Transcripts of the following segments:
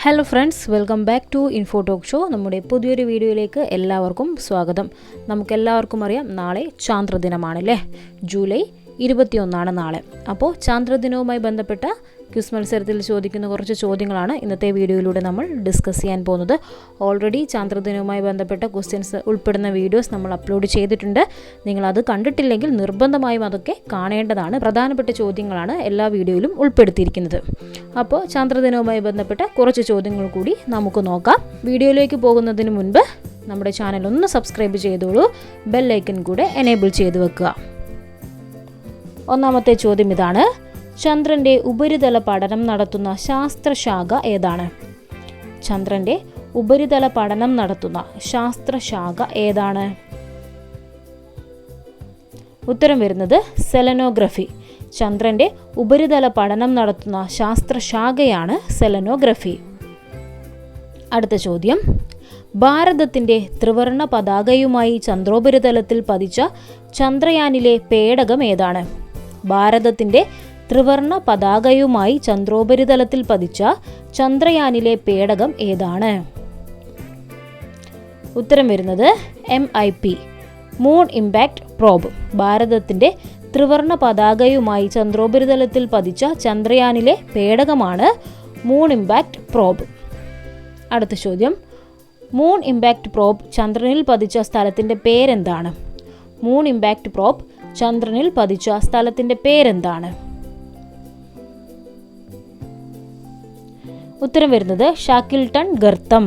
Hello friends, welcome back to info talk show. നമ്മുടെ പുതിയൊരു വീഡിയോയിലേക്ക് എല്ലാവർക്കും സ്വാഗതം. നമുക്കെല്ലാവർക്കും അറിയാം, നാളെ ചാന്ദ്രദിനമാണല്ലേ. ജൂലൈ 21 നാളെ. അപ്പോൾ ചാന്ദ്രദിനവുമായി ബന്ധപ്പെട്ട ക്വിസ് മത്സരത്തിൽ ചോദിക്കുന്ന കുറച്ച് ചോദ്യങ്ങളാണ് ഇന്നത്തെ വീഡിയോയിലൂടെ നമ്മൾ ഡിസ്കസ് ചെയ്യാൻ പോകുന്നത്. ഓൾറെഡി ചാന്ദ്രദിനവുമായി ബന്ധപ്പെട്ട ക്വസ്റ്റ്യൻസ് ഉൾപ്പെടുന്ന വീഡിയോസ് നമ്മൾ അപ്ലോഡ് ചെയ്തിട്ടുണ്ട്. നിങ്ങളത് കണ്ടിട്ടില്ലെങ്കിൽ നിർബന്ധമായും അതൊക്കെ കാണേണ്ടതാണ്. പ്രധാനപ്പെട്ട ചോദ്യങ്ങളാണ് എല്ലാ വീഡിയോയിലും ഉൾപ്പെടുത്തിയിരിക്കുന്നത്. അപ്പോൾ ചാന്ദ്രദിനവുമായി ബന്ധപ്പെട്ട കുറച്ച് ചോദ്യങ്ങൾ കൂടി നമുക്ക് നോക്കാം. വീഡിയോയിലേക്ക് പോകുന്നതിന് മുൻപ് നമ്മുടെ ചാനൽ ഒന്ന് സബ്സ്ക്രൈബ് ചെയ്തോളൂ. ബെൽ ഐക്കൺ കൂടെ എനേബിൾ ചെയ്ത് വെക്കുക. ഒന്നാമത്തെ ചോദ്യം ഇതാണ്: ചന്ദ്രൻ്റെ ഉപരിതല പഠനം നടത്തുന്ന ശാസ്ത്രശാഖ ഏതാണ്? ചന്ദ്രൻ്റെ ഉപരിതല പഠനം നടത്തുന്ന ശാസ്ത്രശാഖ ഏതാണ്? ഉത്തരം വരുന്നത് സെലനോഗ്രഫി. ചന്ദ്രൻ്റെ ഉപരിതല പഠനം നടത്തുന്ന ശാസ്ത്രശാഖയാണ് സെലനോഗ്രഫി. അടുത്ത ചോദ്യം: ഭാരതത്തിൻ്റെ ത്രിവർണ പതാകയുമായി ചന്ദ്രോപരിതലത്തിൽ പതിച്ച ചന്ദ്രയാനിലെ പേടകം ഏതാണ്? ഭാരതത്തിൻ്റെ ത്രിവർണ പതാകയുമായി ചന്ദ്രോപരിതലത്തിൽ പതിച്ച ചന്ദ്രയാനിലെ പേടകം ഏതാണ്? ഉത്തരം വരുന്നത് MIP, മൂൺ ഇമ്പാക്റ്റ് പ്രോബ്. ഭാരതത്തിൻ്റെ ത്രിവർണ പതാകയുമായി ചന്ദ്രോപരിതലത്തിൽ പതിച്ച ചന്ദ്രയാനിലെ പേടകമാണ് മൂൺ ഇമ്പാക്റ്റ് പ്രോബ്. അടുത്ത ചോദ്യം: മൂൺ ഇമ്പാക്റ്റ് പ്രോബ് ചന്ദ്രനിൽ പതിച്ച സ്ഥലത്തിൻ്റെ പേരെന്താണ്? മൂൺ ഇമ്പാക്റ്റ് പ്രോബ് ചന്ദ്രനിൽ പതിച്ച സ്ഥലത്തിൻ്റെ പേരെന്താണ്? ഉത്തരം വരുന്നത് ഷാക്കിൽട്ടൺ ഗർത്തം.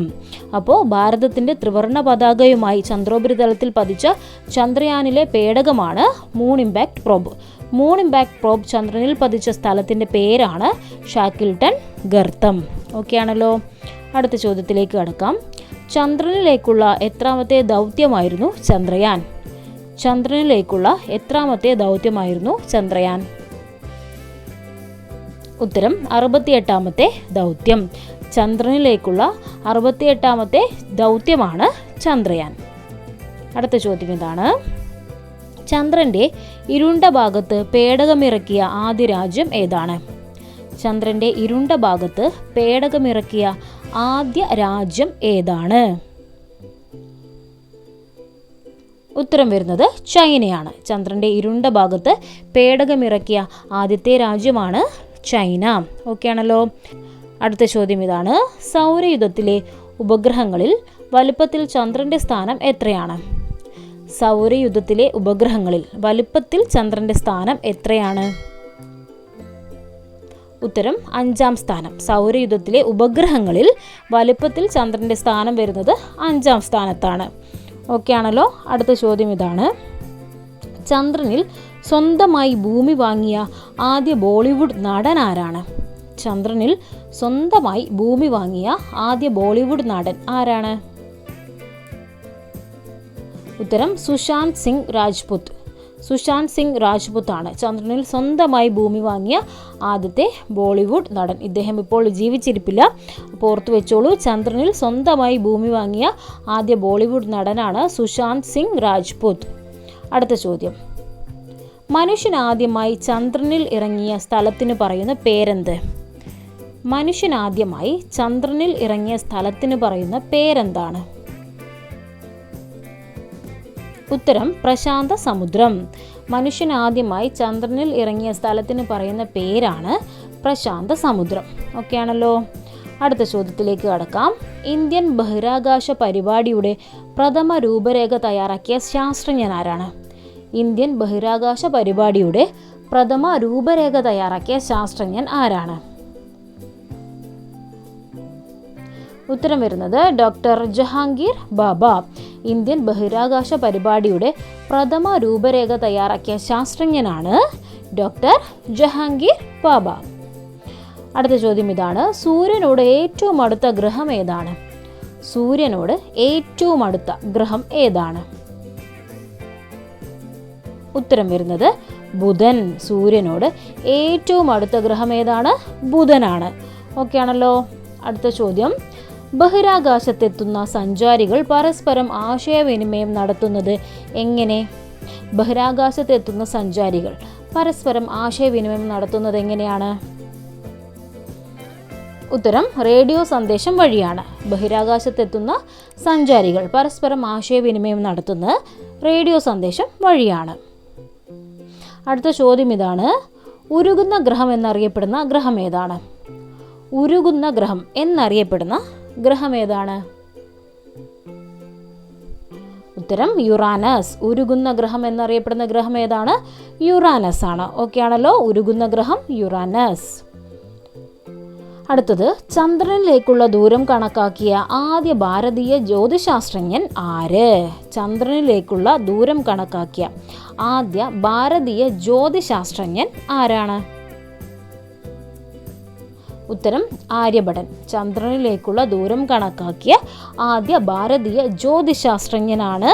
അപ്പോൾ ഭാരതത്തിൻ്റെ ത്രിവർണ പതാകയുമായി ചന്ദ്രോപരിതലത്തിൽ പതിച്ച ചന്ദ്രയാനിലെ പേടകമാണ് moon impact probe. Moon impact probe ചന്ദ്രനിൽ പതിച്ച സ്ഥലത്തിൻ്റെ പേരാണ് ഷാക്കിൽട്ടൺ ഗർത്തം. ഓക്കെ ആണല്ലോ. അടുത്ത ചോദ്യത്തിലേക്ക് കടക്കാം. ചന്ദ്രനിലേക്കുള്ള എത്രാമത്തെ ദൗത്യമായിരുന്നു ചന്ദ്രയാൻ? ചന്ദ്രനിലേക്കുള്ള എത്രാമത്തെ ദൗത്യമായിരുന്നു ചന്ദ്രയാൻ? ഉത്തരം 68ാമത്തെ ദൗത്യം. ചന്ദ്രനിലേക്കുള്ള 68ാമത്തെ ദൗത്യമാണ് ചന്ദ്രയാൻ. അടുത്ത ചോദ്യം ഇതാണ്: ചന്ദ്രൻ്റെ ഇരുണ്ട ഭാഗത്ത് പേടകമിറക്കിയ ആദ്യ രാജ്യം ഏതാണ്? ചന്ദ്രൻ്റെ ഇരുണ്ട ഭാഗത്ത് പേടകമിറക്കിയ ആദ്യ രാജ്യം ഏതാണ്? ഉത്തരം വരുന്നത് ചൈനയാണ്. ചന്ദ്രൻ്റെ ഇരുണ്ട ഭാഗത്ത് പേടകമിറക്കിയ ആദ്യത്തെ രാജ്യമാണ് ചൈന. ഓക്കെ ആണല്ലോ. അടുത്ത ചോദ്യം ഇതാണ്: സൗരയൂഥത്തിലെ ഉപഗ്രഹങ്ങളിൽ വലുപ്പത്തിൽ ചന്ദ്രൻ്റെ സ്ഥാനം എത്രയാണ്? സൗരയൂഥത്തിലെ ഉപഗ്രഹങ്ങളിൽ വലുപ്പത്തിൽ ചന്ദ്രൻ്റെ സ്ഥാനം എത്രയാണ്? ഉത്തരം 5ാം സ്ഥാനം. സൗരയൂഥത്തിലെ ഉപഗ്രഹങ്ങളിൽ വലുപ്പത്തിൽ ചന്ദ്രൻ്റെ സ്ഥാനം വരുന്നത് 5ാം സ്ഥാനത്താണ്. ഓക്കെ ആണല്ലോ. അടുത്ത ചോദ്യം ഇതാണ്: ചന്ദ്രനിൽ സ്വന്തമായി ഭൂമി വാങ്ങിയ ആദ്യ ബോളിവുഡ് നടൻ ആരാണ്? ചന്ദ്രനിൽ സ്വന്തമായി ഭൂമി വാങ്ങിയ ആദ്യ ബോളിവുഡ് നടൻ ആരാണ്? ഉത്തരം സുശാന്ത് സിംഗ് രാജ്പുത്. സുശാന്ത് സിംഗ് രാജ്പുത് ആണ് ചന്ദ്രനിൽ സ്വന്തമായി ഭൂമി വാങ്ങിയ ആദ്യത്തെ ബോളിവുഡ് നടൻ. ഇദ്ദേഹം ഇപ്പോൾ ജീവിച്ചിരിപ്പില്ല, അപ്പോൾ ഓർത്തു വെച്ചോളൂ. ചന്ദ്രനിൽ സ്വന്തമായി ഭൂമി വാങ്ങിയ ആദ്യ ബോളിവുഡ് നടനാണ് സുശാന്ത് സിംഗ് രാജ്പുത്. അടുത്ത ചോദ്യം: മനുഷ്യനാദ്യമായി ചന്ദ്രനിൽ ഇറങ്ങിയ സ്ഥലത്തിന് പറയുന്ന പേരെന്ത്? മനുഷ്യനാദ്യമായി ചന്ദ്രനിൽ ഇറങ്ങിയ സ്ഥലത്തിന് പറയുന്ന പേരെന്താണ്? ഉത്തരം പ്രശാന്ത സമുദ്രം. മനുഷ്യനാദ്യമായി ചന്ദ്രനിൽ ഇറങ്ങിയ സ്ഥലത്തിന് പറയുന്ന പേരാണ് പ്രശാന്ത സമുദ്രം. ഓക്കെ ആണല്ലോ. അടുത്ത ചോദ്യത്തിലേക്ക് കടക്കാം. ഇന്ത്യൻ ബഹിരാകാശ പരിപാടിയുടെ പ്രഥമ രൂപരേഖ തയ്യാറാക്കിയ ശാസ്ത്രജ്ഞൻ ആരാണ്? ഇന്ത്യൻ ബഹിരാകാശ പരിപാടിയുടെ പ്രഥമ രൂപരേഖ തയ്യാറാക്കിയ ശാസ്ത്രജ്ഞൻ ആരാണ്? ഉത്തരം വരുന്നത് ഡോക്ടർ ജഹാംഗീർ ബാബ. ഇന്ത്യൻ ബഹിരാകാശ പരിപാടിയുടെ പ്രഥമ രൂപരേഖ തയ്യാറാക്കിയ ശാസ്ത്രജ്ഞനാണ് ഡോക്ടർ ജഹാംഗീർ ബാബ. അടുത്ത ചോദ്യം ഇതാണ്: സൂര്യനോട് ഏറ്റവും അടുത്ത ഗ്രഹം ഏതാണ്? സൂര്യനോട് ഏറ്റവും അടുത്ത ഗ്രഹം ഏതാണ്? ഉത്തരം വരുന്നത് ബുധൻ. സൂര്യനോട് ഏറ്റവും അടുത്ത ഗ്രഹം ഏതാണ്? ബുധനാണ്. ഓക്കെ ആണല്ലോ. അടുത്ത ചോദ്യം: ബഹിരാകാശത്തെത്തുന്ന സഞ്ചാരികൾ പരസ്പരം ആശയവിനിമയം നടത്തുന്നത് എങ്ങനെ? ബഹിരാകാശത്തെത്തുന്ന സഞ്ചാരികൾ പരസ്പരം ആശയവിനിമയം നടത്തുന്നത് എങ്ങനെയാണ്? ഉത്തരം റേഡിയോ സന്ദേശം വഴിയാണ്. ബഹിരാകാശത്തെത്തുന്ന സഞ്ചാരികൾ പരസ്പരം ആശയവിനിമയം നടത്തുന്നത് റേഡിയോ സന്ദേശം വഴിയാണ്. അടുത്ത ചോദ്യം ഇതാണ്. ഉരുകുന്ന ഗ്രഹം എന്നറിയപ്പെടുന്ന ഗ്രഹം ഏതാണ്? ഉരുകുന്ന ഗ്രഹം എന്നറിയപ്പെടുന്ന ഗ്രഹം ഏതാണ്? ഉത്തരം യുറാനസ്. ഉരുകുന്ന ഗ്രഹം എന്നറിയപ്പെടുന്ന ഗ്രഹം ഏതാണ്? യുറാനസ് ആണ്. ഓക്കെ ആണല്ലോ. ഉരുകുന്ന ഗ്രഹം യുറാനസ്. അടുത്തത്, ചന്ദ്രനിലേക്കുള്ള ദൂരം കണക്കാക്കിയ ആദ്യ ഭാരതീയ ജ്യോതിശാസ്ത്രജ്ഞൻ ആര്? ചന്ദ്രനിലേക്കുള്ള ദൂരം കണക്കാക്കിയ ആദ്യ ഭാരതീയ ജ്യോതിശാസ്ത്രജ്ഞൻ ആരാണ്? ഉത്തരം ആര്യഭടൻ. ചന്ദ്രനിലേക്കുള്ള ദൂരം കണക്കാക്കിയ ആദ്യ ഭാരതീയ ജ്യോതിശാസ്ത്രജ്ഞനാണ്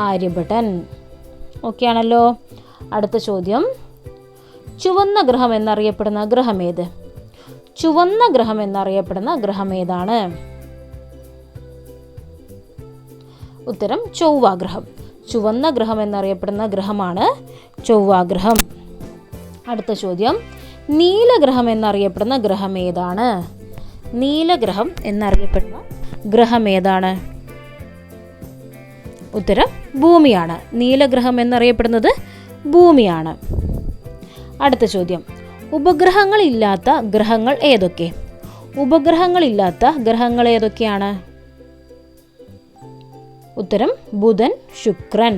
ആര്യഭടൻ. ഓക്കെ ആണല്ലോ. അടുത്ത ചോദ്യം, ചുവന്ന ഗ്രഹം എന്നറിയപ്പെടുന്ന ഗ്രഹം ഏത്? ചുവന്ന ഗ്രഹം എന്നറിയപ്പെടുന്ന ഗ്രഹം ഏതാണ്? ഉത്തരം ചൊവ്വാഗ്രഹം. ചുവന്ന ഗ്രഹം എന്നറിയപ്പെടുന്ന ഗ്രഹമാണ് ചൊവ്വാഗ്രഹം. അടുത്ത ചോദ്യം, നീലഗ്രഹം എന്നറിയപ്പെടുന്ന ഗ്രഹം ഏതാണ്? നീലഗ്രഹം എന്നറിയപ്പെടുന്ന ഗ്രഹം ഏതാണ്? ഉത്തരം ഭൂമിയാണ്. നീലഗ്രഹം എന്നറിയപ്പെടുന്നത് ഭൂമിയാണ്. അടുത്ത ചോദ്യം, ഉപഗ്രഹങ്ങളില്ലാത്ത ഗ്രഹങ്ങൾ ഏതൊക്കെ? ഉപഗ്രഹങ്ങളില്ലാത്ത ഗ്രഹങ്ങൾ ഏതൊക്കെയാണ്? ഉത്തരം ബുധൻ, ശുക്രൻ.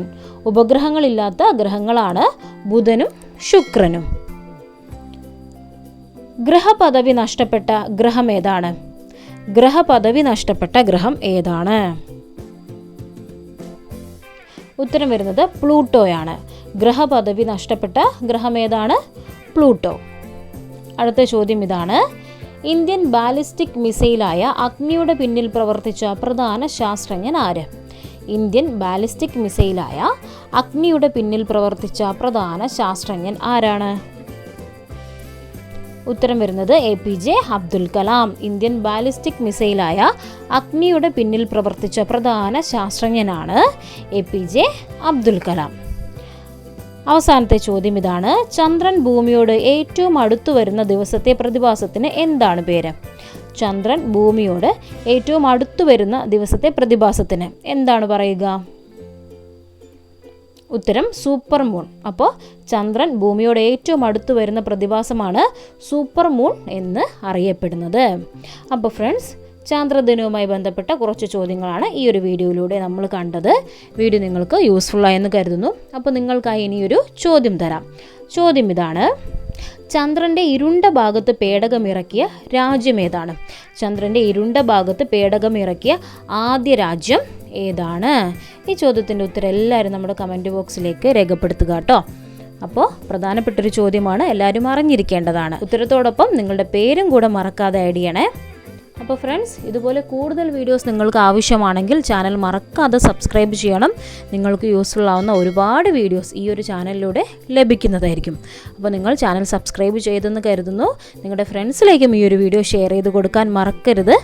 ഉപഗ്രഹങ്ങളില്ലാത്ത ഗ്രഹങ്ങളാണ് ബുധനും ശുക്രനും. ഗ്രഹപദവി നഷ്ടപ്പെട്ട ഗ്രഹം ഏതാണ്? ഗ്രഹപദവി നഷ്ടപ്പെട്ട ഗ്രഹം ഏതാണ്? ഉത്തരം വരുന്നത് പ്ലൂട്ടോയാണ്. ഗ്രഹപദവി നഷ്ടപ്പെട്ട ഗ്രഹം ഏതാണ്? പ്ലൂട്ടോ. അടുത്ത ചോദ്യം ഇതാണ്. ഇന്ത്യൻ ബാലിസ്റ്റിക് മിസൈലായ അഗ്നിയുടെ പിന്നിൽ പ്രവർത്തിച്ച പ്രധാന ശാസ്ത്രജ്ഞൻ ആര്? ഇന്ത്യൻ ബാലിസ്റ്റിക് മിസൈലായ അഗ്നിയുടെ പിന്നിൽ പ്രവർത്തിച്ച പ്രധാന ശാസ്ത്രജ്ഞൻ ആരാണ്? ഉത്തരം വരുന്നത് APJ Abdul Kalam. Indian ballistic മിസൈലായ അഗ്നിയുടെ പിന്നിൽ പ്രവർത്തിച്ച പ്രധാന ശാസ്ത്രജ്ഞനാണ് APJ അബ്ദുൽ കലാം. അവസാനത്തെ ചോദ്യം ഇതാണ്. ചന്ദ്രൻ ഭൂമിയോട് ഏറ്റവും അടുത്തു വരുന്ന ദിവസത്തെ പ്രതിഭാസത്തിന് എന്താണ് പേര്? ചന്ദ്രൻ ഭൂമിയോട് ഏറ്റവും അടുത്തു വരുന്ന ദിവസത്തെ പ്രതിഭാസത്തിന് എന്താണ് പറയുക? ഉത്തരം സൂപ്പർ മൂൺ. അപ്പോൾ ചന്ദ്രൻ ഭൂമിയോട് ഏറ്റവും അടുത്ത് വരുന്ന പ്രതിഭാസമാണ് സൂപ്പർ മൂൺ എന്ന് അറിയപ്പെടുന്നത്. അപ്പോൾ ഫ്രണ്ട്സ്, ചാന്ദ്രദിനവുമായി ബന്ധപ്പെട്ട കുറച്ച് ചോദ്യങ്ങളാണ് ഈ ഒരു വീഡിയോയിലൂടെ നമ്മൾ കണ്ടത്. വീഡിയോ നിങ്ങൾക്ക് യൂസ്ഫുള്ളായെന്ന് കരുതുന്നു. അപ്പോൾ നിങ്ങൾക്കായി ഇനിയൊരു ചോദ്യം തരാം. ചോദ്യം ഇതാണ്. ചന്ദ്രൻ്റെ ഇരുണ്ട ഭാഗത്ത് പേടകമിറക്കിയ രാജ്യം ഏതാണ്? ചന്ദ്രൻ്റെ ഇരുണ്ട ഭാഗത്ത് പേടകമിറക്കിയ ആദ്യ രാജ്യം ഏതാണ്? ഈ ചോദ്യത്തിൻ്റെ ഉത്തരം എല്ലാവരും നമ്മുടെ കമൻറ്റ് ബോക്സിലേക്ക് രേഖപ്പെടുത്തുക കേട്ടോ. അപ്പോൾ പ്രധാനപ്പെട്ടൊരു ചോദ്യമാണ്, എല്ലാവരും അറിഞ്ഞിരിക്കേണ്ടതാണ്. ഉത്തരത്തോടൊപ്പം നിങ്ങളുടെ പേരും കൂടെ മറക്കാതെ ആഡ് ചെയ്യണേ. അപ്പോൾ ഫ്രണ്ട്സ്, ഇതുപോലെ കൂടുതൽ വീഡിയോസ് നിങ്ങൾക്ക് ആവശ്യമാണെങ്കിൽ ചാനൽ മറക്കാതെ സബ്സ്ക്രൈബ് ചെയ്യണം. നിങ്ങൾക്ക് യൂസ്ഫുൾ ആവുന്ന ഒരുപാട് വീഡിയോസ് ഈ ഒരു ചാനലിലൂടെ ലഭിക്കുന്നതായിരിക്കും. അപ്പോൾ നിങ്ങൾ ചാനൽ സബ്സ്ക്രൈബ് ചെയ്തെന്ന് കരുതുന്നു. നിങ്ങളുടെ ഫ്രണ്ട്സിലേക്കും ഈ ഒരു വീഡിയോ ഷെയർ ചെയ്ത് കൊടുക്കാൻ മറക്കരുത്.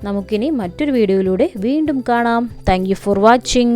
നമുക്കിനി മറ്റൊരു വീഡിയോയിലൂടെ വീണ്ടും കാണാം. Thank you for watching.